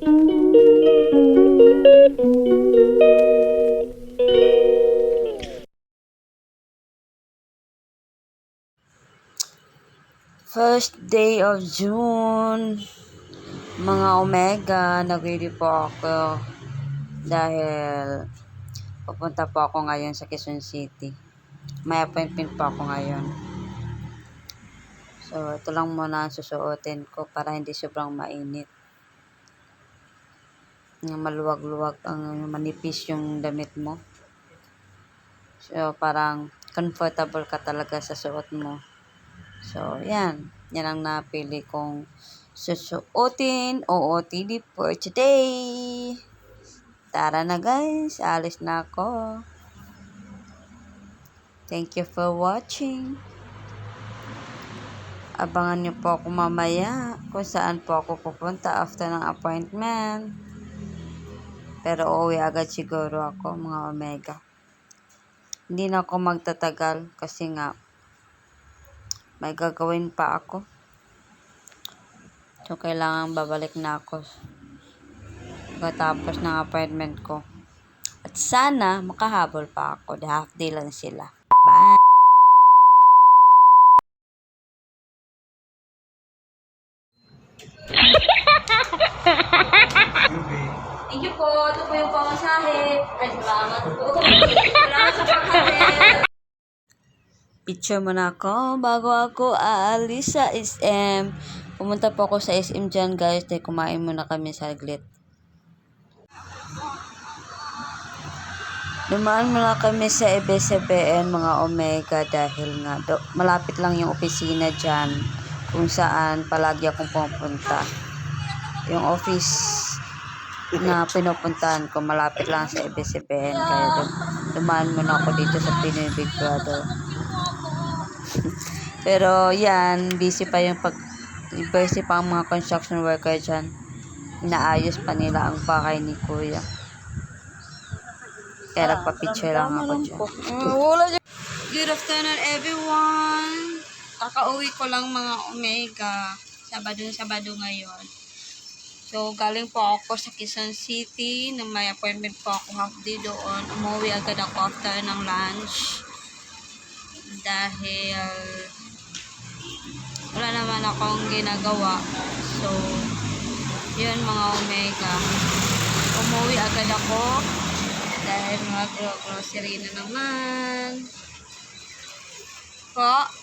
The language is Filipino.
First day of June, mga Omega, nag-ready po ako dahil pupunta po ako ngayon sa Quezon City. May appointment po ako ngayon. So, ito lang muna ang susuotin ko para hindi sobrang mainit. Maluwag-luwag ang manipis yung damit mo. So, parang comfortable ka talaga sa suot mo. So, yan. Yan ang napili kong susuotin OOTD for today. Tara na guys. Alis na ako. Thank you for watching. Abangan niyo po ako mamaya kung saan po ako pupunta after ng appointment. Pero uuwi agad siguro ako, mga Omega. Hindi na ako magtatagal kasi nga may gagawin pa ako. So, kailangan babalik na ako pagkatapos ng appointment ko. At sana makahabol pa ako. Half day lang sila. Bye! Thank you po. Ito po yung pamasahe. Ay, salamat po. Salamat sa pagkakas. Picture muna ako bago ako aalis sa SM. Pumunta po ako sa SM dyan guys. Dahil kumain muna kami saglit. Dumaan muna kami sa EBCBN mga Omega dahil nga malapit lang yung opisina dyan kung saan palagi akong pumunta. Yung office na pinupuntahan ko malapit lang sa EBCBN kaya dumaan muna ako dito sa Pinoy Big Brother. Pero yan, busy pa ang mga construction worker dyan. Inaayos pa nila ang bahay ni Kuya. Kaya nagpa-picture lang ako dyan. Good afternoon everyone. Kakauwi ko lang mga Omega. Sabado ngayon. So, galing po ako sa Quezon City. Na may appointment po ako half day doon. Umuwi agad ako after ng lunch. Dahil wala naman akong ginagawa. So, yun mga Omega. Umuwi agad ako. Dahil mag-grocery na naman. Po.